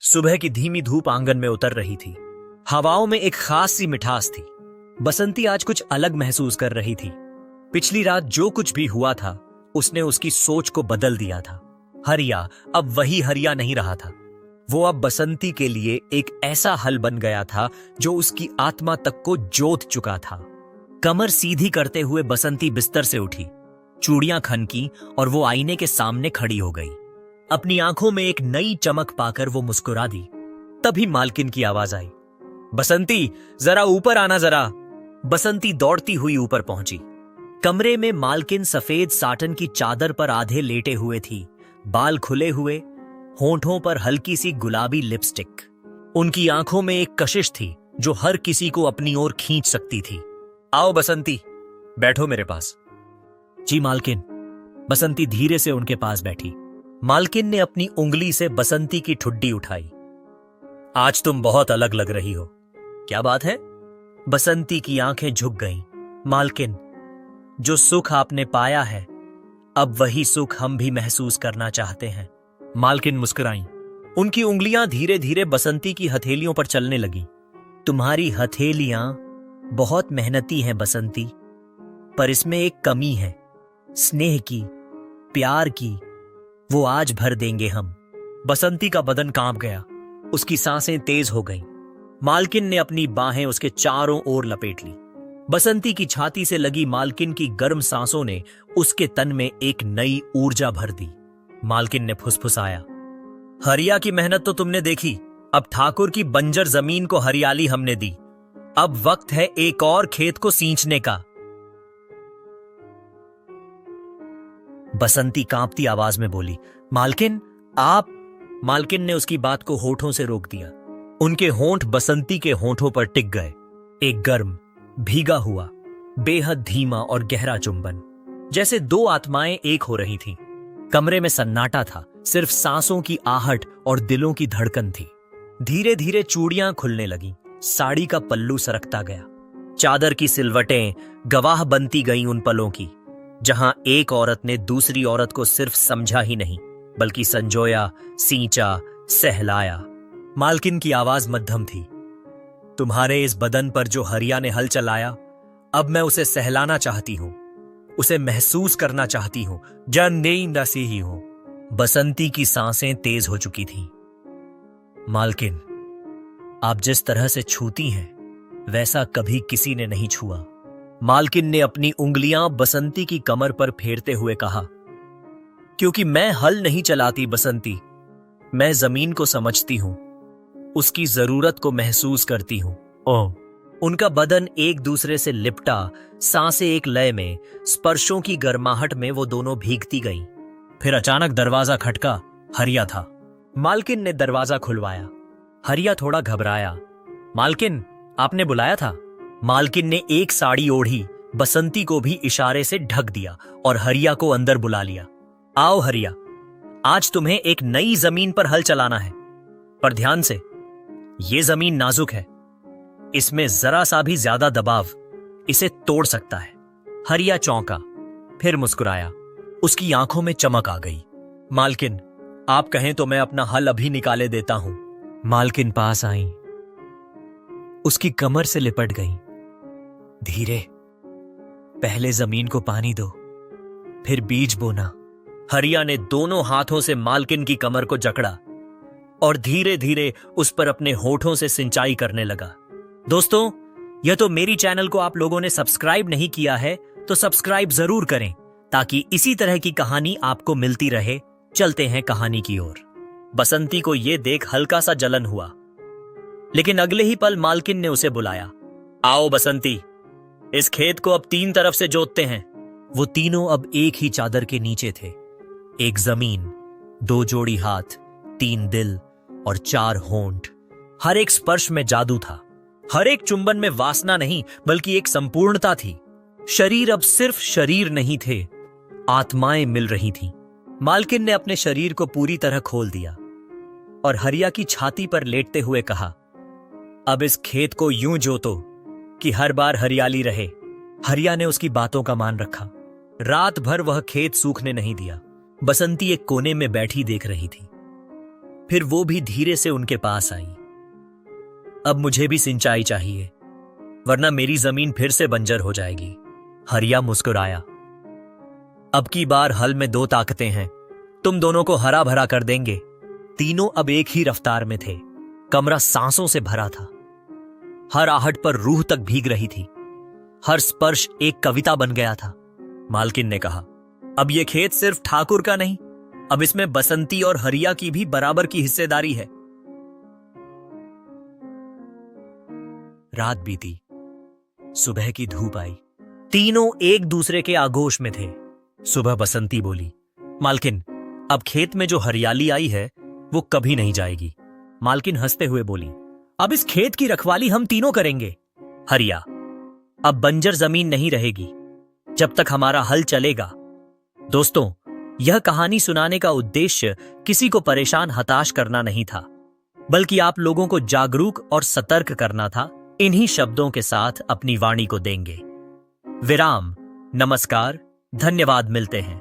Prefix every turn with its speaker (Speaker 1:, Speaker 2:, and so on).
Speaker 1: सुबह की धीमी धूप आंगन में उतर रही थी। हवाओं में एक खास सी मिठास थी। बसंती आज कुछ अलग महसूस कर रही थी। पिछली रात जो कुछ भी हुआ था उसने उसकी सोच को बदल दिया था। हरिया अब वही हरिया नहीं रहा था। वो अब बसंती के लिए एक ऐसा हल बन गया था जो उसकी आत्मा तक को जोत चुका था। कमर सीधी करते हुए बसंती बिस्तर से उठी, चूड़ियां खनकी और वो आईने के सामने खड़ी हो गई। अपनी आंखों में एक नई चमक पाकर वो मुस्कुरा दी। तभी मालकिन की आवाज आई, बसंती जरा ऊपर आना जरा। बसंती दौड़ती हुई ऊपर पहुंची। कमरे में मालकिन सफेद साटन की चादर पर आधे लेटे हुए थी, बाल खुले हुए, होंठों पर हल्की सी गुलाबी लिपस्टिक। उनकी आंखों में एक कशिश थी जो हर किसी को अपनी ओर खींच सकती थी। आओ बसंती, बैठो मेरे पास। जी मालकिन। बसंती धीरे से उनके पास बैठी। मालकिन ने अपनी उंगली से बसंती की ठुड्डी उठाई। आज तुम बहुत अलग लग रही हो, क्या बात है? बसंती की आंखें झुक गईं। मालकिन, जो सुख आपने पाया है अब वही सुख हम भी महसूस करना चाहते हैं। मालकिन मुस्कुराईं। उनकी उंगलियां धीरे धीरे बसंती की हथेलियों पर चलने लगीं। तुम्हारी हथेलियां बहुत मेहनती हैं बसंती, पर इसमें एक कमी है, स्नेह की, प्यार की। वो आज भर देंगे हम। बसंती का बदन कांप गया, उसकी सांसें तेज हो गईं। मालकिन ने अपनी बाहें उसके चारों ओर लपेट ली। बसंती की छाती से लगी मालकिन की गर्म सांसों ने उसके तन में एक नई ऊर्जा भर दी। मालकिन ने फुसफुसाया, हरिया की मेहनत तो तुमने देखी, अब ठाकुर की बंजर जमीन को हरियाली हमने दी। अब वक्त है एक और खेत को सींचने का। बसंती कांपती आवाज में बोली, मालकिन आप। मालकिन ने उसकी बात को होठों से रोक दिया। उनके होंठ बसंती के होठों पर टिक गए। एक गर्म, भीगा हुआ, बेहद धीमा और गहरा चुंबन, जैसे दो आत्माएं एक हो रही थीं। कमरे में सन्नाटा था, सिर्फ सांसों की आहट और दिलों की धड़कन थी। धीरे धीरे चूड़ियां खुलने लगीं, साड़ी का पल्लू सरकता गया। चादर की सिलवटें गवाह बनती गईं उन पलों की, जहां एक औरत ने दूसरी औरत को सिर्फ समझा ही नहीं बल्कि संजोया, सींचा, सहलाया। मालकिन की आवाज मध्यम थी, तुम्हारे इस बदन पर जो हरिया ने हल चलाया, अब मैं उसे सहलाना चाहती हूं, उसे महसूस करना चाहती हूं, जन नेंदा से ही हूं। बसंती की सांसें तेज हो चुकी थीं। मालकिन, आप जिस तरह से छूती हैं वैसा कभी किसी ने नहीं छुआ। मालकिन ने अपनी उंगलियां बसंती की कमर पर फेरते हुए कहा, क्योंकि मैं हल नहीं चलाती बसंती, मैं जमीन को समझती हूं, उसकी जरूरत को महसूस करती हूं। ओह। उनका बदन एक दूसरे से लिपटा, सांसें एक लय में, स्पर्शों की गर्माहट में वो दोनों भीगती गईं। फिर अचानक दरवाजा खटका। हरिया था। मालकिन ने दरवाजा खुलवाया। हरिया थोड़ा घबराया। मालकिन, आपने बुलाया था? मालकिन ने एक साड़ी ओढ़ी, बसंती को भी इशारे से ढक दिया और हरिया को अंदर बुला लिया। आओ हरिया, आज तुम्हें एक नई जमीन पर हल चलाना है, पर ध्यान से, यह जमीन नाजुक है, इसमें जरा सा भी ज्यादा दबाव इसे तोड़ सकता है। हरिया चौंका, फिर मुस्कुराया। उसकी आंखों में चमक आ गई। मालकिन, आप कहें तो मैं अपना हल अभी निकाले देता हूं। मालकिन पास आई, उसकी कमर से लिपट गई। धीरे, पहले जमीन को पानी दो, फिर बीज बोना। हरिया ने दोनों हाथों से मालकिन की कमर को जकड़ा और धीरे धीरे उस पर अपने होठों से सिंचाई करने लगा। दोस्तों, यह तो मेरी चैनल को आप लोगों ने सब्सक्राइब नहीं किया है तो सब्सक्राइब जरूर करें ताकि इसी तरह की कहानी आपको मिलती रहे। चलते हैं कहानी की ओर। बसंती को यह देख हल्का सा जलन हुआ, लेकिन अगले ही पल मालकिन ने उसे बुलाया। आओ बसंती, इस खेत को अब 3 तरफ से जोतते हैं। वो तीनों अब एक ही चादर के नीचे थे। एक जमीन, 2 जोड़ी हाथ, 3 दिल और 4 होंठ। हर एक स्पर्श में जादू था। हर एक चुंबन में वासना नहीं बल्कि एक संपूर्णता थी। शरीर अब सिर्फ शरीर नहीं थे, आत्माएं मिल रही थीं। मालकिन ने अपने शरीर को पूरी तरह खोल दिया और हरिया की छाती पर लेटते हुए कहा, अब इस खेत को यूं जोतो कि हर बार हरियाली रहे। हरिया ने उसकी बातों का मान रखा। रात भर वह खेत सूखने नहीं दिया। बसंती एक कोने में बैठी देख रही थी। फिर वो भी धीरे से उनके पास आई। अब मुझे भी सिंचाई चाहिए, वरना मेरी जमीन फिर से बंजर हो जाएगी। हरिया मुस्कुराया। अब की बार हल में दो ताकतें हैं, तुम दोनों को हरा भरा कर देंगे। तीनों अब एक ही रफ्तार में थे। कमरा सांसों से भरा था। हर आहट पर रूह तक भीग रही थी। हर स्पर्श एक कविता बन गया था। मालकिन ने कहा, अब यह खेत सिर्फ ठाकुर का नहीं, अब इसमें बसंती और हरिया की भी बराबर की हिस्सेदारी है। रात बीती, सुबह की धूप आई। तीनों एक दूसरे के आगोश में थे। सुबह बसंती बोली, मालकिन, अब खेत में जो हरियाली आई है वो कभी नहीं जाएगी। मालकिन हंसते हुए बोली, अब इस खेत की रखवाली हम तीनों करेंगे। हरिया, अब बंजर जमीन नहीं रहेगी जब तक हमारा हल चलेगा। दोस्तों, यह कहानी सुनाने का उद्देश्य किसी को परेशान हताश करना नहीं था, बल्कि आप लोगों को जागरूक और सतर्क करना था। इन्हीं शब्दों के साथ अपनी वाणी को देंगे विराम। नमस्कार, धन्यवाद, मिलते हैं।